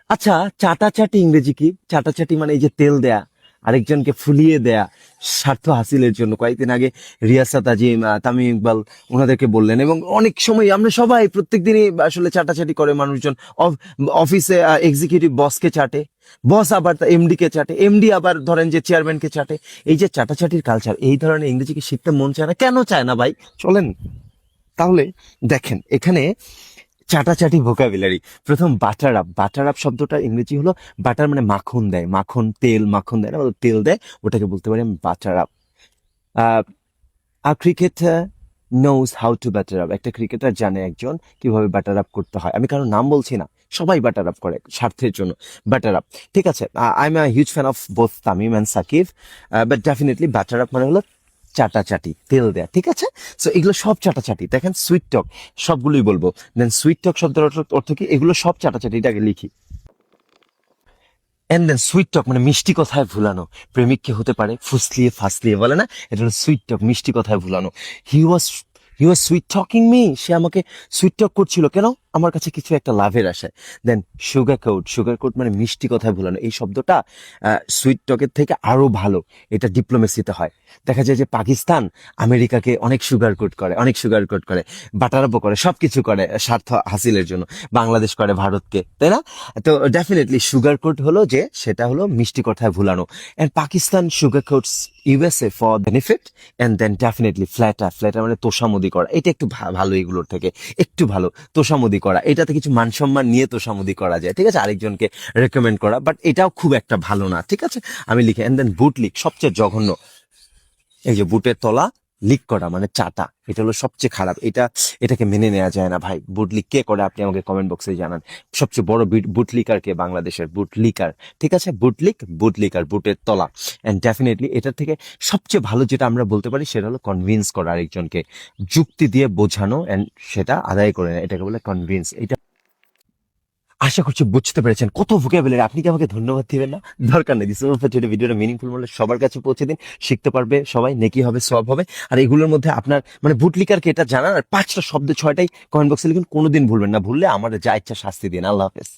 আচ্ছা, চাটাচাটি ইংরেজি কি? চাটাচাটি মানে এই যে তেল দেয়া, আরেকজনকে ফুলিয়ে দেয়া, স্বার্থ হাসিলের জন্য। কয়েকদিন আগে রিয়াসাত আজিম, তামিম ইকবাল ওনাদেরকে বললেন, এবং অনেক সময় আমরা সবাই প্রত্যেক দিনই আসলে চাটাচাটি করে মানুষজন। অফিসে এক্সিকিউটিভ বসকে চাটে, বস আবার এমডি কে চাটে, এমডি আবার ধরেন যে চেয়ারম্যানকে চাটে। এই যে চাটাচাটির কালচার, এই ধরনের ইংরেজিকে শিখতে মন চায় না, কেন চায় না ভাই? চলেন তাহলে দেখেন এখানে চাটাচাটি ভোকাবুলারি। প্রথম বাটার আপ। বাটার আপ শব্দটার ইংরেজি হলো, বাটার মানে মাখন দেয়, মাখন তেল, মাখন দেয় না, তেল দেয়, ওটাকে বলতে পারি আমি butter up. A cricketer knows how to butter up. একটা ক্রিকেটার জানে একজন কিভাবে বাটার আপ করতে হয়। আমি কারোর নাম বলছি না, সবাই বাটার আপ করে স্বার্থের জন্য। বাটার আপ, ঠিক আছে। I am a huge fan of both Tamim and Sakib, but definitely butter up মানে হলো চাটাচাটি, তেল দেয়া, ঠিক আছে। সো এগুলো সব চাটাচাটি। দেখেন সুইট টক, সবগুলোই বলবো। দেন সুইট টক শব্দের অর্থ কি? এগুলো সব চাটাচাটি, এটাকে লিখি। এন্ড দেন সুইট টক মানে মিষ্টি কথায় ভুলানো। প্রেমিককে হতে পারে ফুসলিয়ে ফাসলিয়ে, বলে না, এটা হলো সুইট টক, মিষ্টি কথায় ভুলানো। হি ওয়াজ হি ওয়াজ সুইট টকিং মি, সে আমাকে সুইট টক করছিল কেন? আমার কাছে কিছু একটা লাভের আশায়। দেন সুগার কোট। সুগার কোট মানে মিষ্টি কথায় ভুলানো। এই শব্দটা সুইট টকের থেকে আরো ভালো, এটা ডিপ্লোমেসিতে হয়। দেখা যায় যে পাকিস্তান আমেরিকাকে অনেক সুগার কোট করে, অনেক সুগার কোট করে, বাটারাপও করে, সবকিছু করে স্বার্থ হাসিলের জন্য। বাংলাদেশ করে ভারতকে, তাই না? তো ডেফিনেটলি সুগার কোট হলো যে, সেটা হলো মিষ্টি কথায় ভুলানো। And Pakistan sugar coats USA for benefit. And then definitely flatter. Flatter মানে তোষামোদি করা। এটা একটু ভালো, এগুলোর থেকে একটু ভালো। তোষামোদি করা, এটাতে কিছু মান সম্মান নিয়ে তোষামোদি করা যায়, ঠিক আছে, আরেকজনকে রেকমেন্ড করা, বাট এটাও খুব একটা ভালো না, ঠিক আছে। আমি লিখে। এন্ড দেন বুট লিক, সবচেয়ে জঘন্য। এই যে বুটের তলা লিক করা মানে চাটা, এটা হলো সবচেয়ে খারাপ। এটাকে মেনে নেওয়া যায় না ভাই। বুট লিক কে করে আপনি আমাকে কমেন্ট বক্সে জানান। সবচেয়ে বড় বুট লিকার কে? বাংলাদেশের বুট লিকার, ঠিক আছে। বুট লিকার, বুটের তলা। এন্ড ডেফিনেটলি এটার থেকে সবচেয়ে ভালো যেটা আমরা বলতে পারি সেটা হলো কনভিন্স করা, আরেকজনকে যুক্তি দিয়ে বোঝানো এন্ড সেটা আদায় করে নেয়, এটাকে বলে কনভিন্স। এটা আশা করছি বুঝতে পেরেছেন। কত ভোকাবুলারি! আপনি কি আমাকে ধন্যবাদ দিবেন না? দরকার নেই। দিস ভিডিওটা মিনিংফুল মনে হলে সবার কাছে পৌঁছে দিন, শিখতে পারবে সবাই, নেকি হবে, সব হবে। আর এগুলোর মধ্যে আপনার মানে বুটলিকারকে এটা জানান, আর 5টা শব্দ 6টাই কমেন্ট বক্সে লিখুন, কোনোদিন ভুলবেন না। ভুললে আমার যা ইচ্ছা শাস্তি দিন। আল্লাহ হাফেজ।